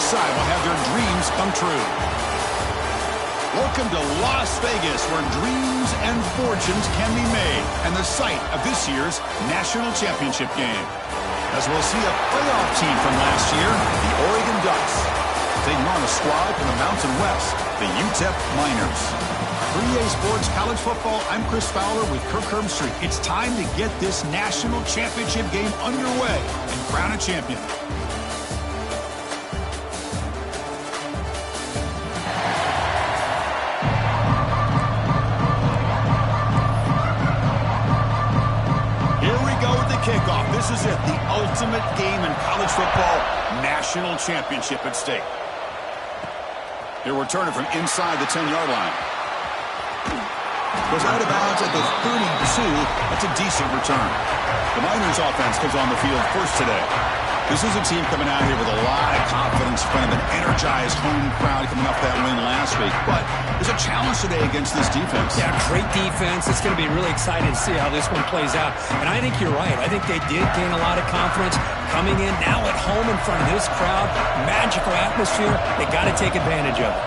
side will have their dreams come true. Welcome to Las Vegas, where dreams and fortunes can be made, and the site of this year's national championship game. As we'll see a playoff team from last year, the Oregon Ducks, taking on a squad from the Mountain West, the UTEP Miners. For EA Sports College Football, I'm Chris Fowler with Kirk Herbstreit. It's time to get this national championship game underway and crown a champion. Kickoff. This is it, the ultimate game in college football, national championship at stake. He'll return it from inside the 10-yard line. Goes out of bounds at the 32. That's a decent return. The Miners offense comes on the field first today. This is a team coming out here with a lot of confidence in front of an energized home crowd coming off that win last week. But there's a challenge today against this defense. Yeah, great defense. It's going to be really exciting to see how this one plays out. And I think you're right. I think they did gain a lot of confidence coming in now at home in front of this crowd. Magical atmosphere. They got to take advantage of it.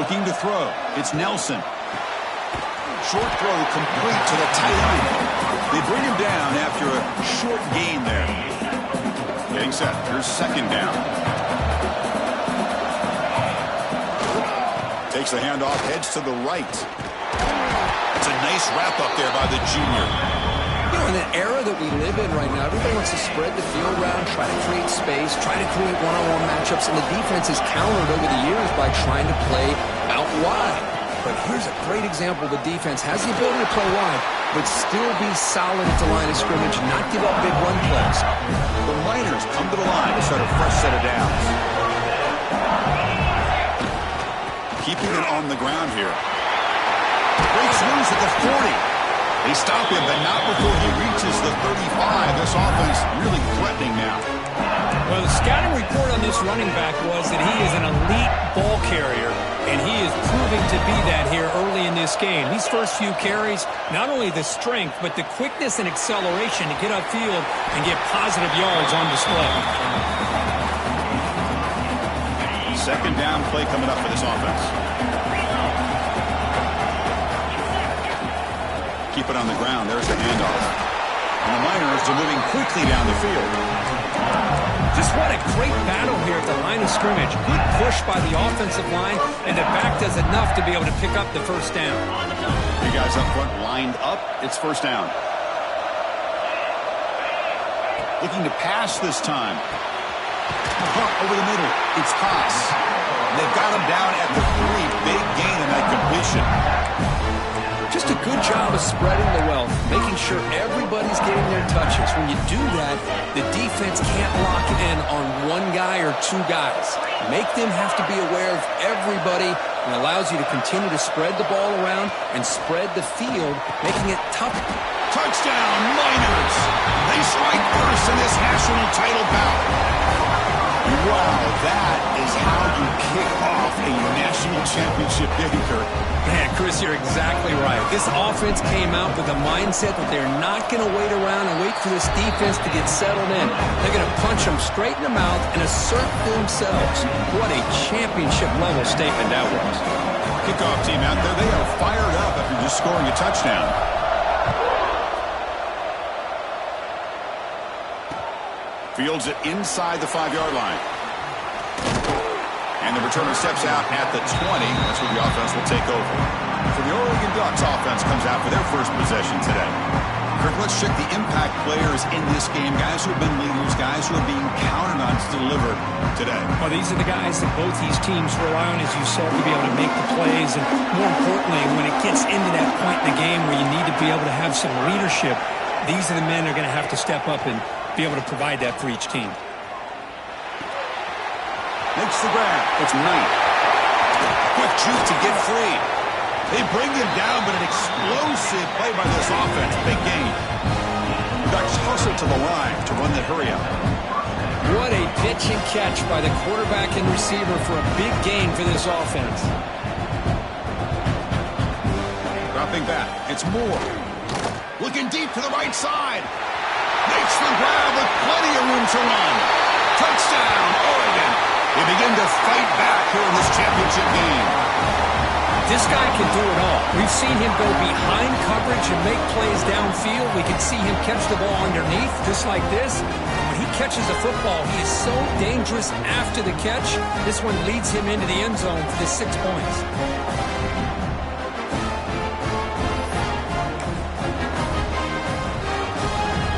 Looking to throw. It's Nelson. Short throw complete to the tight end. They bring him down after a short gain there. Getting set. Here's second down. Takes the handoff, heads to the right. It's a nice wrap up there by the junior. You know, in an era that we live in right now, everybody wants to spread the field around, try to create space, try to create one-on-one matchups, and the defense has countered over the years by trying to play out wide. But here's a great example. The defense has the ability to play wide, but still be solid at the line of scrimmage, not give up big run plays. The Miners come to the line to start a fresh set of downs. Keeping it on the ground here. Breaks loose at the 40. They stop him, but not before he reaches the 35. This offense really threatening now. Well, the scouting report on this running back was that he is an elite ball carrier, and he is proving to be that here early in this game. These first few carries, not only the strength, but the quickness and acceleration to get upfield and get positive yards on display. Second down play coming up for this offense. Keep it on the ground. There's the handoff. And the Miners are moving quickly down the field. Just what a great battle here at the line of scrimmage. Good push by the offensive line, and the back does enough to be able to pick up the first down. You guys up front lined up. It's first down. Looking to pass this time. Over the middle. It's Haas. They've got him down at the 3. Big gain in that completion. Just a good job of spreading the wealth, making sure everybody's getting their touches. When you do that, the defense can't lock in on one guy or two guys. Make them have to be aware of everybody, and allows you to continue to spread the ball around and spread the field, making it tough. Touchdown, Miners! They strike first in this national title bout. Wow, that is how you kick off a national championship game, Kirk. Man, Chris, you're exactly right. This offense came out with a mindset that they're not going to wait around and wait for this defense to get settled in. They're going to punch them straight in the mouth and assert themselves. What a championship-level statement that was. Kickoff team out there, they are fired up after just scoring a touchdown. Fields it inside the 5-yard line. And the returner steps out at the 20. That's where the offense will take over. So the Oregon Ducks offense comes out for their first possession today. Kirk, let's check the impact players in this game. Guys who have been leaders, guys who are being counted on to deliver today. Well, these are the guys that both these teams rely on, as you said, to be able to make the plays. And more importantly, when it gets into that point in the game where you need to be able to have some leadership, these are the men that are going to have to step up and be able to provide that for each team. Makes the grab. It's Knight. Quick juke to get free. They bring him down, but an explosive play by this offense. Big gain. Ducks hustle to the line to run the hurry up. What a pitch and catch by the quarterback and receiver for a big gain for this offense. Dropping back. It's Moore. Looking deep to the right side. Makes the grab with plenty of room to run. Touchdown, Oregon. fight back here in this championship game. This guy can do it all. We've seen him go behind coverage and make plays downfield. We can see him catch the ball underneath, just like this. When he catches a football, he is so dangerous after the catch. This one leads him into the end zone for the 6 points.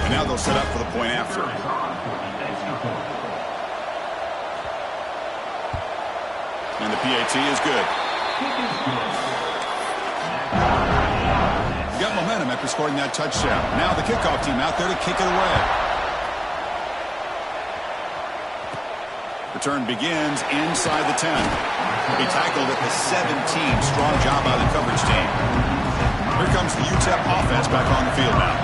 And now they'll set up for the point after. And the PAT is good. Got momentum after scoring that touchdown. Now the kickoff team out there to kick it away. Return begins inside the 10. He tackled at the 17. Strong job by the coverage team. Here comes the UTEP offense back on the field now.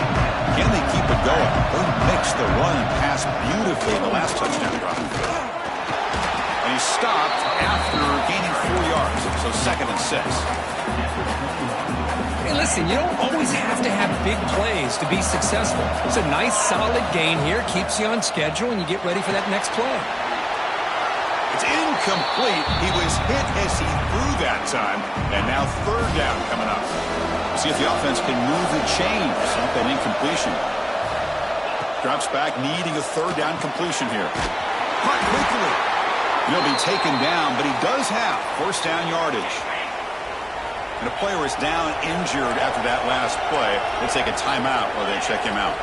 Can they keep it going? They mixed the run and pass beautifully in the last touchdown drive. And he stopped after gaining 4 yards, so 2nd and 6. Hey, listen, you don't always have to have big plays to be successful. It's a nice, solid gain here, keeps you on schedule, and you get ready for that next play. It's incomplete. He was hit as he threw that time, and now 3rd down coming up. See if the offense can move the chains off that incompletion. Drops back, needing a 3rd down completion here. Caught quickly. He'll be taken down, but he does have 1st down yardage. And a player is down injured after that last play. They take a timeout or they check him out.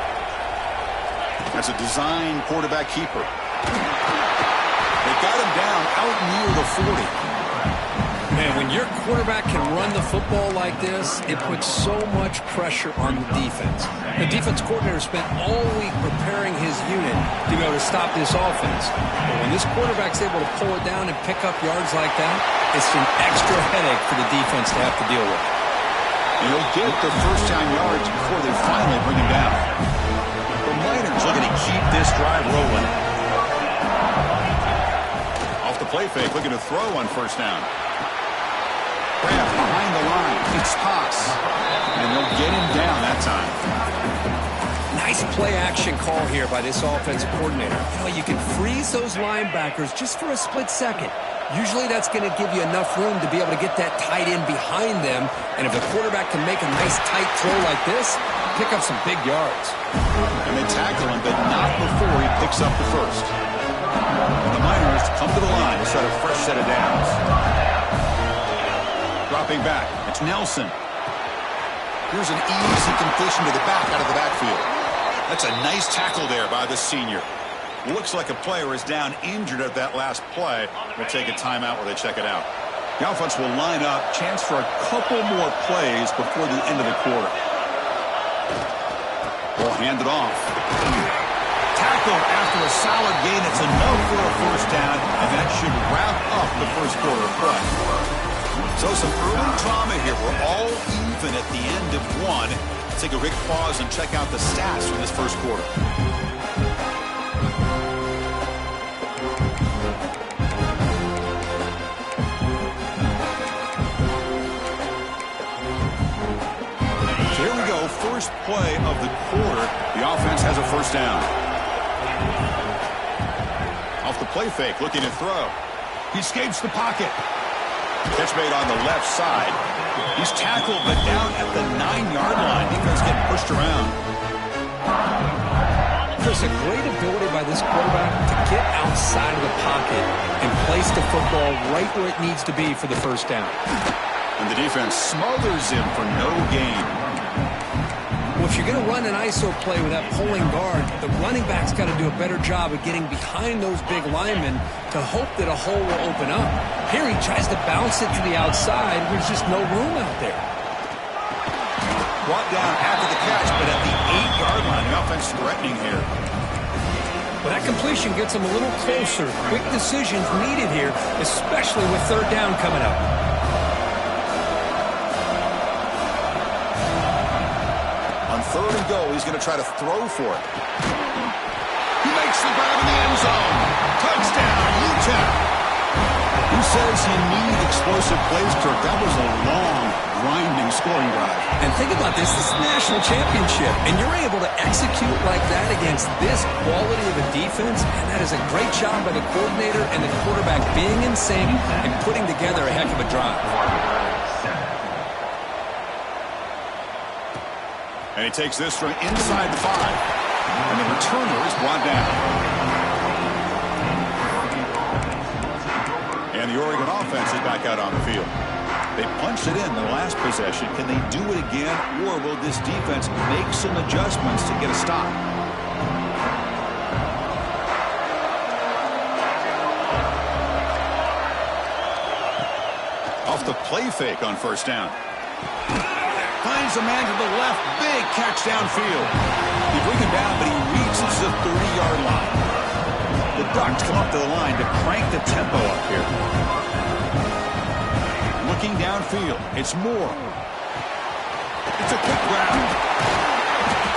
That's a design quarterback keeper. They got him down out near the 40. Man, when your quarterback can run the football like this, it puts so much pressure on the defense. The defense coordinator spent all week preparing his unit to be able to stop this offense. But when this quarterback's able to pull it down and pick up yards like that, it's an extra headache for the defense to have to deal with. And he'll get the 1st down yards before they finally bring him down. The Miners looking to keep this drive rolling. Off the play fake, looking to throw on 1st down. Grab behind the line. It's Haas. And they'll get him down that time. Nice play-action call here by this offensive coordinator. You know, you can freeze those linebackers just for a split second. Usually that's going to give you enough room to be able to get that tight end behind them. And if the quarterback can make a nice tight throw like this, pick up some big yards. And they tackle him, but not before he picks up the 1st. And the Miners come to the line to set a fresh set of downs. Dropping back, it's Nelson. Here's an easy completion to the back out of the backfield. That's a nice tackle there by the senior. Looks like a player is down injured at that last play. We'll take a timeout where they check it out. The offense will line up. Chance for a couple more plays before the end of the quarter. We'll hand it off. Tackled after a solid gain. It's enough for a 1st down, and that should wrap up the 1st quarter of play. So some early drama here. We're all even at the end of 1. Let's take a quick pause and check out the stats from this 1st quarter. So here we go. 1st play of the quarter. The offense has a 1st down. Off the play fake, looking to throw. He escapes the pocket. Catch made on the left side. He's tackled, but down at the 9-yard line. Defense getting pushed around. Chris, a great ability by this quarterback to get outside of the pocket and place the football right where it needs to be for the 1st down. And the defense smothers him for no gain. Well, if you're going to run an ISO play with that pulling guard, the running back's got to do a better job of getting behind those big linemen to hope that a hole will open up. Here he tries to bounce it to the outside. There's just no room out there. Brought down after the catch, but at the 8-yard line, the offense threatening here. Well, that completion gets him a little closer. Quick decisions needed here, especially with 3rd down coming up. On 3rd and go, he's going to try to throw for it. He makes the grab in the end zone. Touchdown, UTEP. Who says you need explosive plays, Kirk. That was a long, grinding scoring drive. And think about this. This is the national championship, and you're able to execute like that against this quality of a defense, and that is a great job by the coordinator and the quarterback being in sync and putting together a heck of a drive. And he takes this from inside the 5. And the returner is brought down. And the Oregon offense is back out on the field. They punched it in the last possession. Can they do it again, or will this defense make some adjustments to get a stop? Off the play fake on first down. Finds a man to the left. Big catch downfield. They bring him down, but he reaches the 30-yard line. The Ducks come up to the line to crank the tempo up here. Looking downfield. It's Moore. It's a quick grab.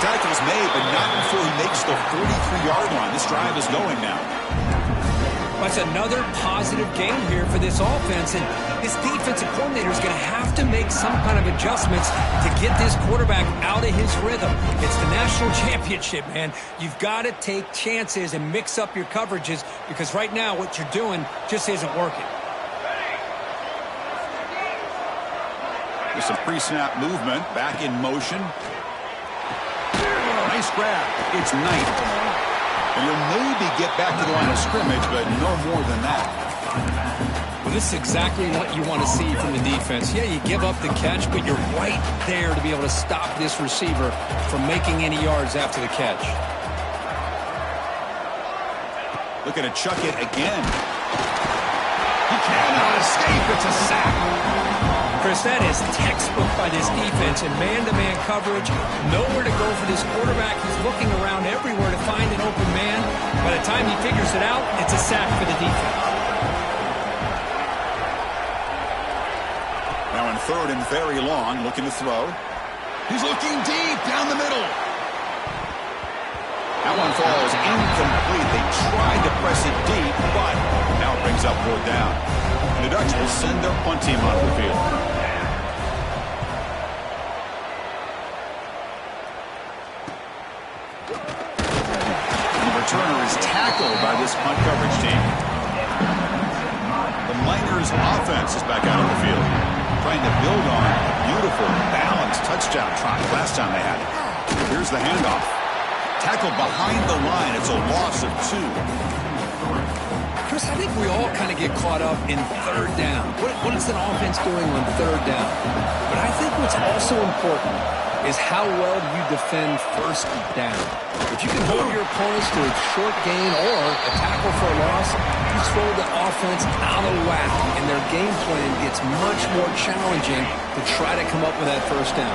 Tackle's made, but not before he makes the 43-yard line. This drive is going now. That's another positive game here for this offense, and this defensive coordinator is going to have to make some kind of adjustments to get this quarterback out of his rhythm. It's the national championship, man. You've got to take chances and mix up your coverages, because right now what you're doing just isn't working. With some pre-snap movement, back in motion. Nice grab. It's Knight. And he'll maybe get back to the line of scrimmage, but no more than that. Well, this is exactly what you want to see from the defense. Yeah, you give up the catch, but you're right there to be able to stop this receiver from making any yards after the catch. Looking to chuck it again. He cannot escape. It's a sack. Chris, that is textbook by this defense, and man-to-man coverage, nowhere to go for this quarterback. He's looking around everywhere to find an open man. By the time he figures it out, it's a sack for the defense. Now in third and very long, looking to throw. He's looking deep down the middle. That one falls incomplete. They tried to press it deep, but now it brings up fourth down. The Ducks will send their punt team onto the field. The returner is tackled by this punt coverage team. The Miners' offense is back out on the field, trying to build on a beautiful, balanced touchdown try last time they had it. Here's the handoff. Tackled behind the line. It's a loss of 2. Chris, I think we all kind of get caught up in third down. What is an offense doing on third down? But I think what's also important is how well you defend first down. If you can hold your opponents to a short gain or a tackle for a loss, you throw the offense out of whack, and their game plan gets much more challenging to try to come up with that first down.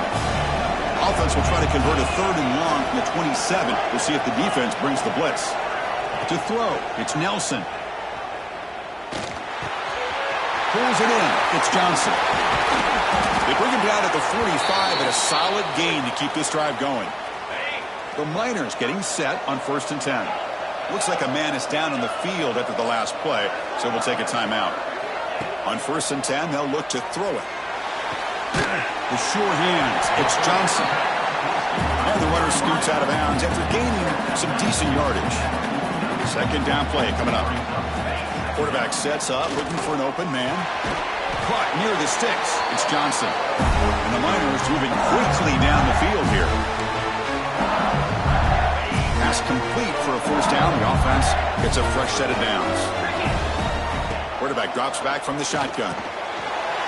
Offense will try to convert a third and long from the 27. We'll see if the defense brings the blitz. To throw, it's Nelson. Pulls it in. It's Johnson. They bring him down at the 45 and a solid gain to keep this drive going. The Miners getting set on 1st and 10. Looks like a man is down on the field after the last play, so we'll take a timeout. On 1st and 10, they'll look to throw it. The sure hands. It's Johnson. And the runner scoots out of bounds after gaining some decent yardage. Second down play coming up. Quarterback sets up, looking for an open man. Caught near the sticks. It's Johnson. And the Miners moving quickly down the field here. Pass complete for a first down. The offense gets a fresh set of downs. Quarterback drops back from the shotgun.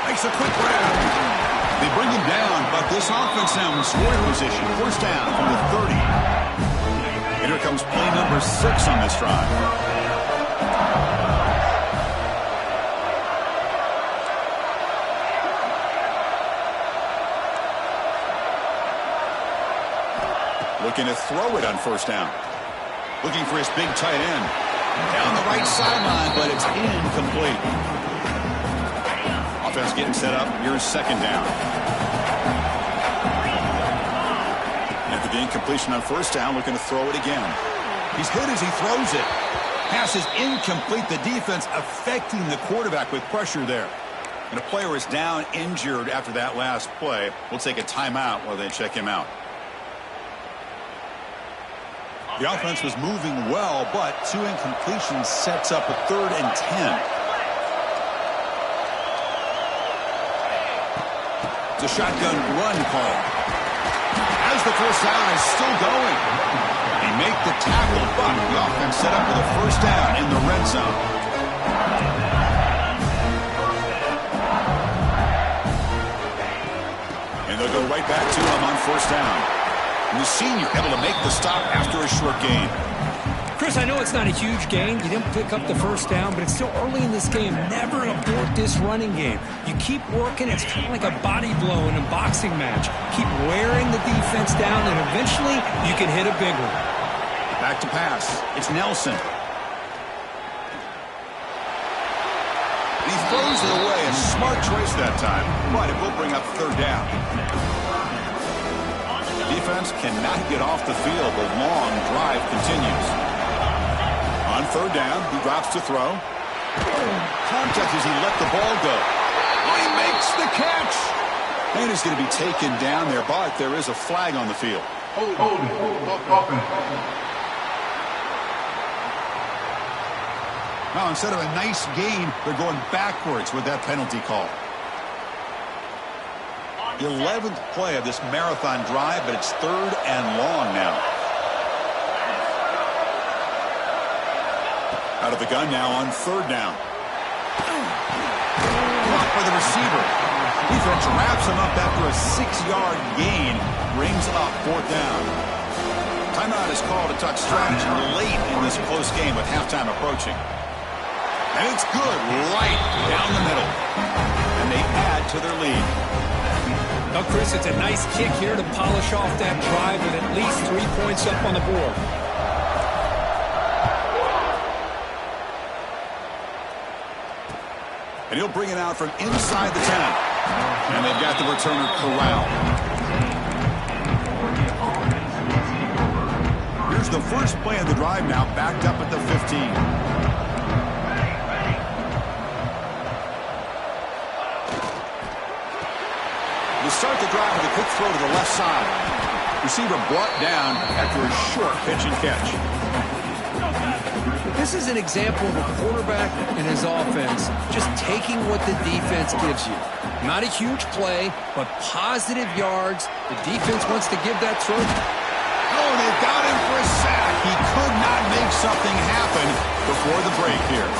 Makes a quick grab. They bring him down, but this offense now in scoring position. First down from the 30. And here comes play number 6 on this drive. Looking to throw it on first down. Looking for his big tight end. Down the right sideline, but it's incomplete. Offense getting set up. Here's second down. After the incompletion on first down, looking to throw it again. He's hit as he throws it. Pass is incomplete. The defense affecting the quarterback with pressure there. And a player is down injured after that last play. We'll take a timeout while they check him out. The offense was moving well, but 2 incompletions sets up a 3rd and 10. The shotgun run call. As the first down is still going. They make the tackle, but the offense set up with a first down in the red zone. And they'll go right back to him on first down. And the senior able to make the stop after a short gain. Chris, I know it's not a huge gain. You didn't pick up the first down, but it's still early in this game. Never abort this running game. You keep working. It's kind of like a body blow in a boxing match. Keep wearing the defense down, and eventually you can hit a big one. Back to pass. It's Nelson. He throws it away. A smart choice that time, but it will bring up 3rd down. Defense cannot get off the field. The long drive continues. On 3rd down, he drops to throw. Contact as he let the ball go. Oh, he makes the catch. And he's going to be taken down there, but there is a flag on the field. Now, instead of a nice gain, they're going backwards with that penalty call. 11th play of this marathon drive, but it's 3rd and long now. Out of the gun now on 3rd down. Blocked by the receiver. Defense wraps him up after a 6-yard gain. Brings up 4th down. Timeout is called to talk strategy late in this close game with halftime approaching. And it's good right down the middle. And they add to their lead. Well, Chris, it's a nice kick here to polish off that drive with at least 3 points up on the board. And he'll bring it out from inside the 10. And they've got the returner corralled. Here's the first play of the drive now, backed up at the 15. Start the drive with a quick throw to the left side. Receiver brought down after a short pitch and catch. This is an example of a quarterback and his offense just taking what the defense gives you. Not a huge play, but positive yards. The defense wants to give that throw. Oh, they've got him for a sack. He could not make something happen before the break here.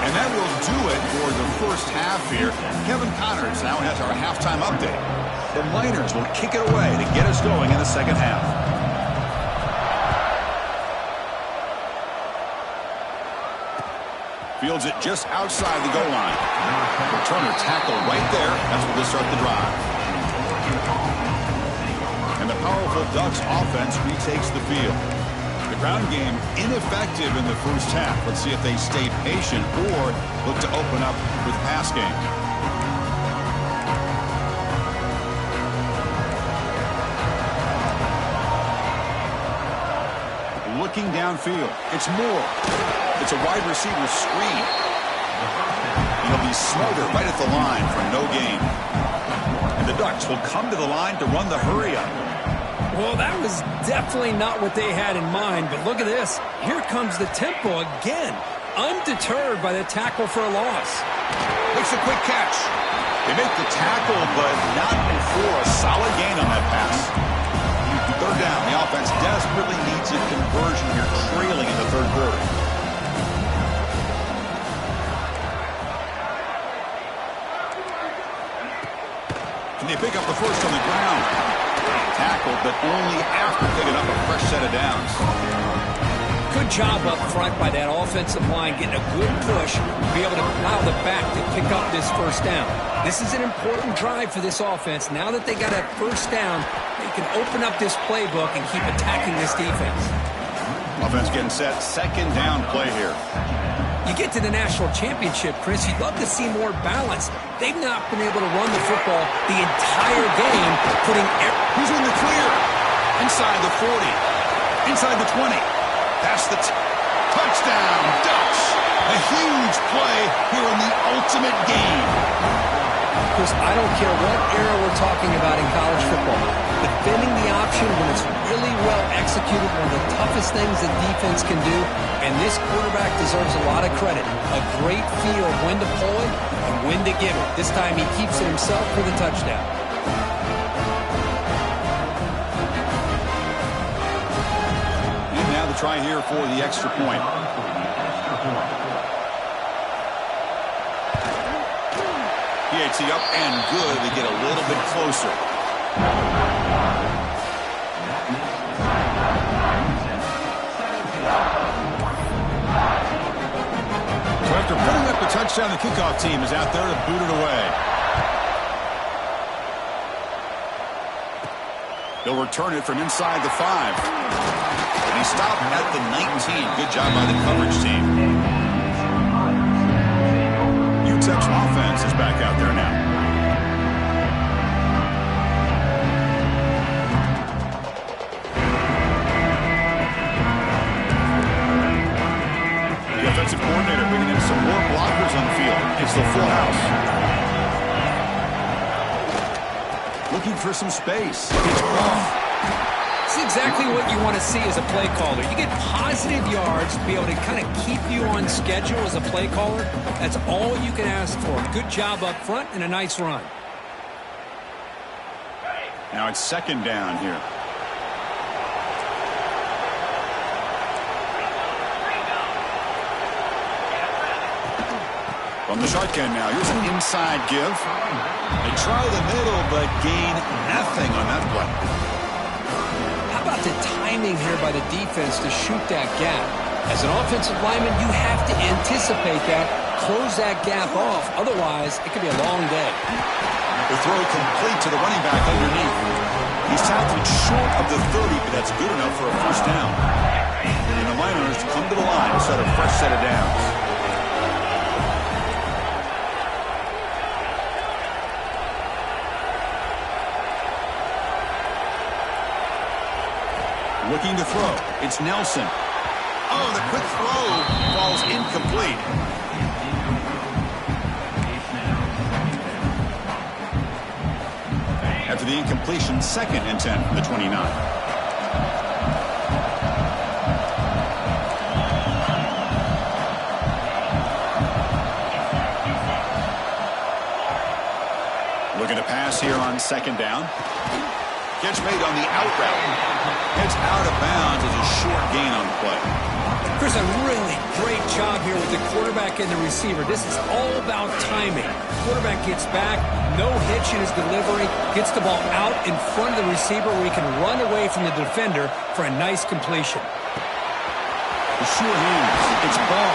And that will do it for the first half here. Kevin Connors now has our halftime update. The Miners will kick it away to get us going in the second half. Fields it just outside the goal line. Returner tackle right there. That's where they start the drive. And the powerful Ducks offense retakes the field. The ground game ineffective in the first half. Let's see if they stay patient or look to open up with pass game. Looking downfield. It's Moore. It's a wide receiver screen. He'll be smothered right at the line for no gain. And the Ducks will come to the line to run the hurry-up. Well, that was definitely not what they had in mind, but look at this. Here comes the tempo again. Undeterred by the tackle for a loss. Makes a quick catch. They make the tackle, but not before a solid gain on that pass. 3rd down. The offense desperately needs a conversion here, trailing in the 3rd quarter. Can they pick up the first on the ground? Tackled, but only after picking up a fresh set of downs. Good job up front by that offensive line, getting a good push to be able to allow the back to pick up this first down. This is an important drive for this offense. Now that they got a first down, they can open up this playbook and keep attacking this defense. Offense getting set. 2nd down play here. You get to the national championship, Chris, you'd love to see more balance. They've not been able to run the football the entire game, putting He's in the clear. Inside the 40. Inside the 20. Past the Touchdown, Ducks! A huge play here in the ultimate game. Chris, I don't care what era we're talking about in college football. Defending the option when it's really well executed, one of the toughest things that defense can do, and this quarterback deserves a lot of credit. A great feel of when to pull it and when to give it. This time he keeps it himself for the touchdown. And now the try here for the extra point. PAT up and good to get a little bit closer. So after putting up the touchdown, the kickoff team is out there to boot it away. They'll return it from inside the 5. And he stopped at the 19. Good job by the coverage team. UTEP's offense is back out there now. The offensive coordinator bringing in some more blockers on the field. It's the full house. Looking for some space. It's off. This is exactly what you want to see as a play caller. You get positive yards to be able to kind of keep you on schedule as a play caller. That's all you can ask for. Good job up front and a nice run. Now it's second down here. From the shotgun now, here's an inside give. They try the middle, but gain nothing on that play. How about the timing here by the defense to shoot that gap? As an offensive lineman, you have to anticipate that, close that gap off. Otherwise, it could be a long day. The throw complete to the running back underneath. He's tackled short of the 30, but that's good enough for a first down. And the Miners come to the line to set a fresh set of downs. Looking to throw. It's Nelson. Oh, the quick throw falls incomplete. After the incompletion, 2nd and 10 from the 29. Looking to pass here on 2nd down. Catch made on the out route. It's out of bounds as a short gain on the play. Chris, a really great job here with the quarterback and the receiver. This is all about timing. Quarterback gets back, no hitch in his delivery, gets the ball out in front of the receiver where he can run away from the defender for a nice completion. The sure hands. It's ball.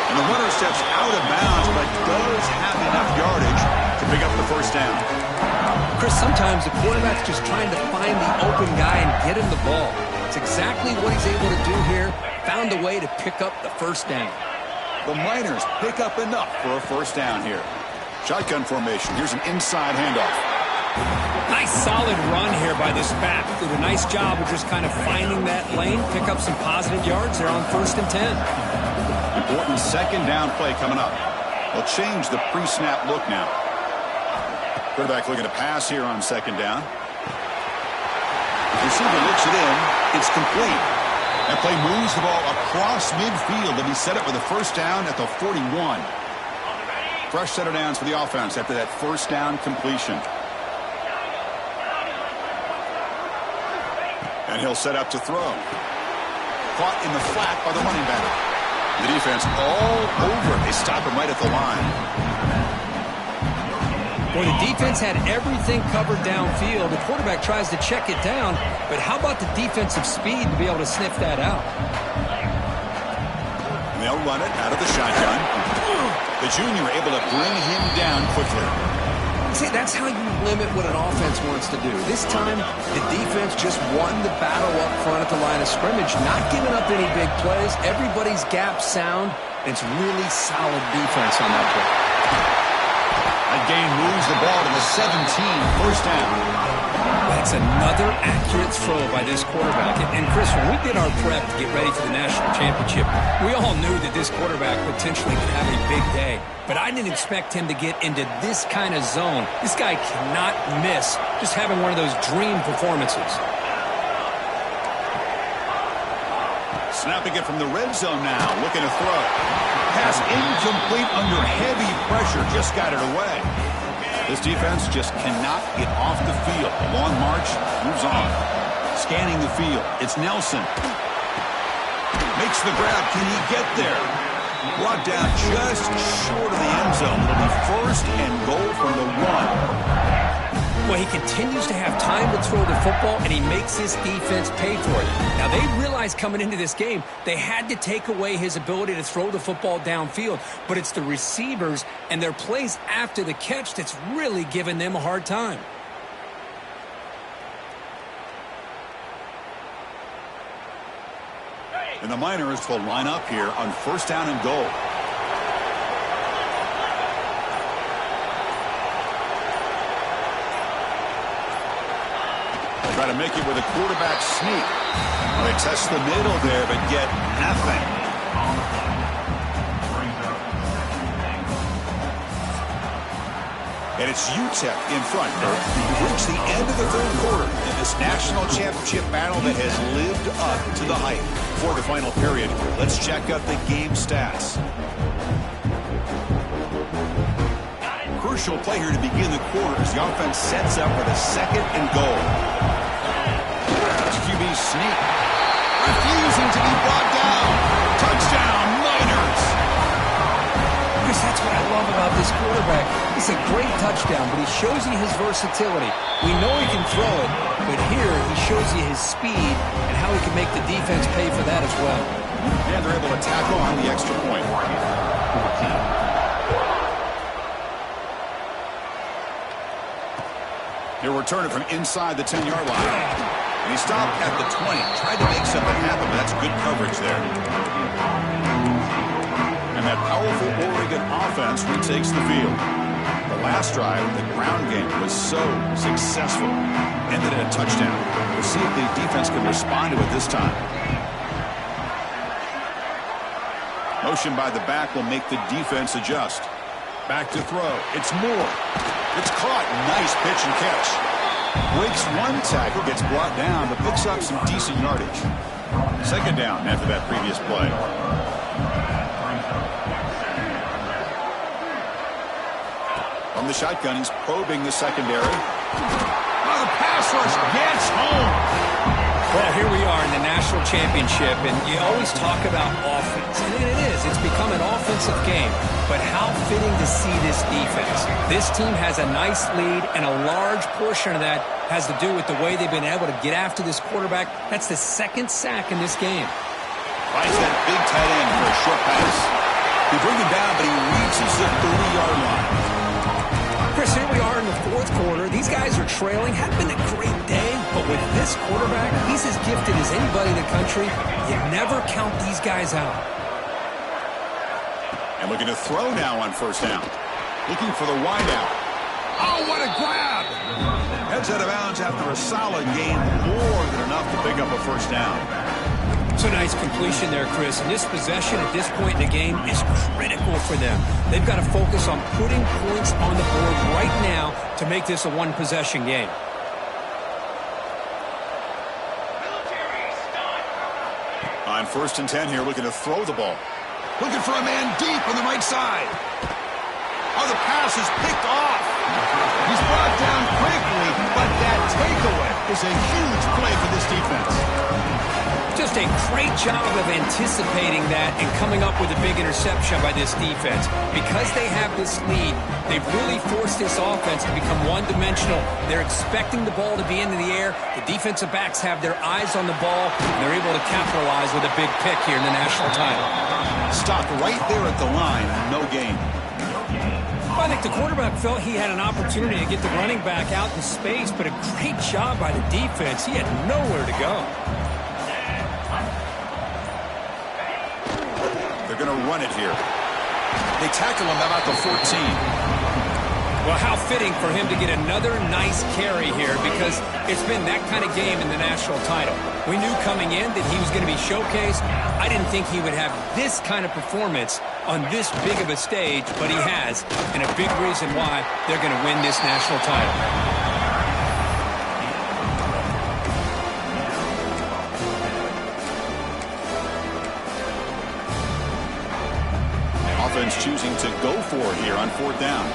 And the runner steps out of bounds, but does have enough yardage to pick up the first down. Chris, sometimes the quarterback's just trying to find the open guy and get him the ball. It's exactly what he's able to do here. Found a way to pick up the first down. The Miners pick up enough for a first down here. Shotgun formation. Here's an inside handoff. Nice solid run here by this back. Did a nice job of just kind of finding that lane, pick up some positive yards there on 1st and 10. Important 2nd down play coming up. They'll change the pre-snap look now. Quarterback looking to pass here on 2nd down. The receiver looks it in. It's complete. That play moves the ball across midfield to be set up with a first down at the 41. Fresh set of downs for the offense after that first down completion. And he'll set up to throw. Caught in the flat by the running back. The defense all over. They stop him right at the line. Well, the defense had everything covered downfield. The quarterback tries to check it down, but how about the defensive speed to be able to sniff that out? And they'll run it out of the shotgun. The junior able to bring him down quickly. See, that's how you limit what an offense wants to do. This time, the defense just won the battle up front at the line of scrimmage, not giving up any big plays. Everybody's gap sound. It's really solid defense on that play. That gain moves the ball to the 17, first down. That That's another accurate throw by this quarterback. And Chris, when we did our prep to get ready for the national championship, we all knew that this quarterback potentially could have a big day. But I didn't expect him to get into this kind of zone. This guy cannot miss just having one of those dream performances. Snapping it from the red zone now, looking to throw. Pass incomplete under heavy pressure, just got it away. This defense just cannot get off the field. A long march, moves on. Scanning the field, it's Nelson. Makes the grab, can he get there? Brought down just short of the end zone. It'll be first and goal from the 1. Well, he continues to have time to throw the football, and he makes his defense pay for it. Now, they realized coming into this game, they had to take away his ability to throw the football downfield, but it's the receivers and their plays after the catch that's really giving them a hard time. And the Miners will line up here on first down and goal. Try to make it with a quarterback sneak. Well, they test the middle there, but get nothing. And it's UTEP in front. We've reached the end of the third quarter in this national championship battle that has lived up to the hype. For the final period, let's check out the game stats. Crucial play here to begin the quarter as the offense sets up for the second and goal. QB sneak. Refusing to be brought down. Touchdown, Miners. Chris, that's what I love about this quarterback. It's a great touchdown, but he shows you his versatility. We know he can throw it, but here he shows you his speed and how he can make the defense pay for that as well. And they're able to tack on the extra point. He'll return it from inside the 10-yard line. And he stopped at the 20. Tried to make something happen, but that's good coverage there. And that powerful Oregon offense retakes the field. The last drive, the ground game, was so successful. Ended in a touchdown. We'll see if the defense can respond to it this time. Motion by the back will make the defense adjust. Back to throw. It's Moore. It's caught. Nice pitch and catch. Breaks one tackle, gets brought down, but picks up some decent yardage. Second down after that previous play. From the shotgun, he's probing the secondary. Oh, the pass rush gets home. Well, here we are in the national championship, and you always talk about offense. And it is. It's become an offensive game. But how fitting to see this defense. This team has a nice lead, and a large portion of that has to do with the way they've been able to get after this quarterback. That's the second sack in this game. Finds that big tight end for a short pass. They bring him down, but he reaches the 30-yard line. Chris, here we are in the fourth quarter. These guys are trailing. Hadn't been a great day, but with this quarterback, he's as gifted as anybody in the country. You never count these guys out. And looking to throw now on first down. Looking for the wideout. Oh, what a grab! Heads out of bounds after a solid gain, more than enough to pick up a first down. It's a nice completion there, Chris. And this possession at this point in the game is critical for them. They've got to focus on putting points on the board right now to make this a one-possession game. On first and 10 here, looking to throw the ball. Looking for a man deep on the right side. Oh, the pass is picked off. He's brought down quickly, but that takeaway is a huge play for this defense. Just a great job of anticipating that and coming up with a big interception by this defense. Because they have this lead, they've really forced this offense to become one-dimensional. They're expecting the ball to be into the air. The defensive backs have their eyes on the ball, and they're able to capitalize with a big pick here in the national title. Stopped right there at the line, no gain. I think the quarterback felt he had an opportunity to get the running back out in space, but a great job by the defense. He had nowhere to go. They're going to run it here. They tackle him about the 14. Well, how fitting for him to get another nice carry here because it's been that kind of game in the national title. We knew coming in that he was going to be showcased. I didn't think he would have this kind of performance on this big of a stage, but he has, and a big reason why they're going to win this national title. Offense choosing to go for it here on 4th down.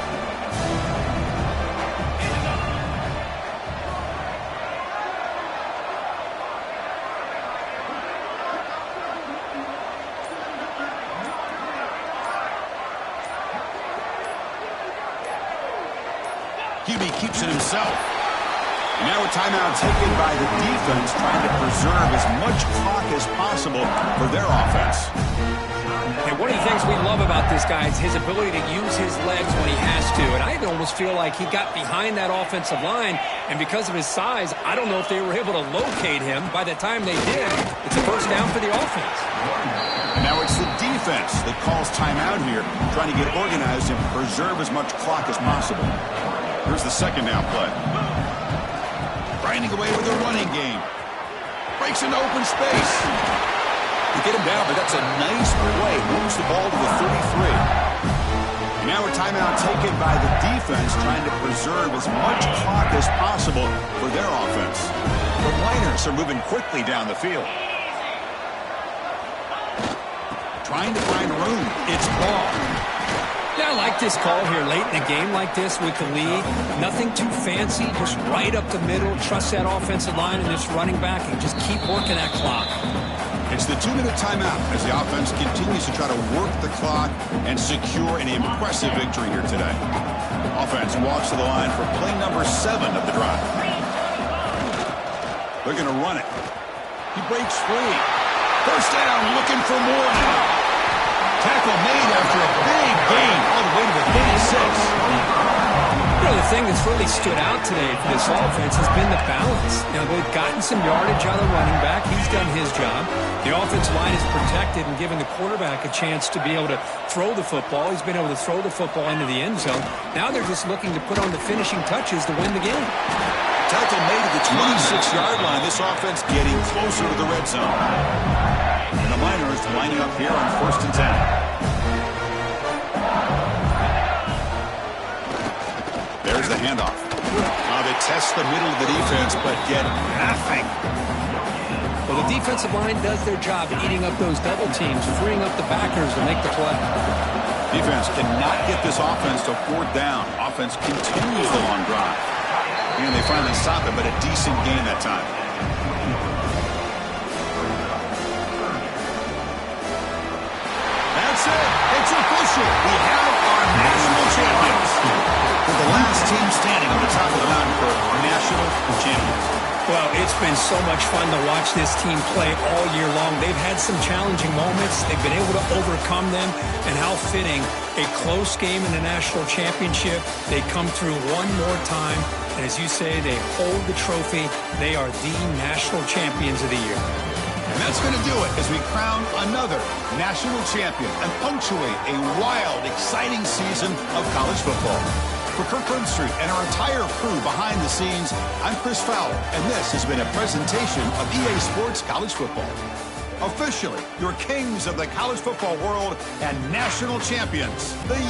QB keeps it himself. Now a timeout taken by the defense, trying to preserve as much clock as possible for their offense. And one of the things we love about this guy is his ability to use his legs when he has to. And I almost feel like he got behind that offensive line, and because of his size, I don't know if they were able to locate him. By the time they did, it's a first down for the offense. And now it's the defense that calls timeout here, trying to get organized and preserve as much clock as possible. Here's the 2nd down play. Grinding away with a running game. Breaks into open space. You get him down, but that's a nice play. Moves the ball to the 33. And now a timeout taken by the defense, trying to preserve as much clock as possible for their offense. The Niners are moving quickly down the field. Trying to find room. It's ball. Yeah, I like this call here late in a game like this with the lead. Nothing too fancy, just right up the middle. Trust that offensive line and this running back and just keep working that clock. It's the 2-minute timeout as the offense continues to try to work the clock and secure an impressive victory here today. Offense walks to the line for play number 7 of the drive. They're going to run it. He breaks free. First down, looking for more now. Tackle made after a big gain all the way to the 36. You know, the thing that's really stood out today for this offense has been the balance. You know, they've gotten some yardage out of the running back. He's done his job. The offensive line is protected and giving the quarterback a chance to be able to throw the football. He's been able to throw the football into the end zone. Now they're just looking to put on the finishing touches to win the game. Tackle made at the 26-yard line. This offense getting closer to the red zone. And the Niners lining up here on 1st and 10. There's the handoff. They test the middle of the defense, but get nothing. Well, the defensive line does their job eating up those double teams, freeing up the backers to make the play. Defense cannot get this offense to 4th down. Offense continues the long drive. And they finally stop it, but a decent gain that time. That's it. It's official. We have our national champions. With the last team standing on the top of the mountain for national champions. Well, it's been so much fun to watch this team play all year long. They've had some challenging moments. They've been able to overcome them. And how fitting, a close game in the national championship. They come through one more time. And as you say, they hold the trophy. They are the national champions of the year. And that's going to do it as we crown another national champion and punctuate a wild, exciting season of college football. For Kirk Herbstreit and our entire crew behind the scenes, I'm Chris Fowler, and this has been a presentation of EA Sports College Football. Officially, your kings of the college football world and national champions, the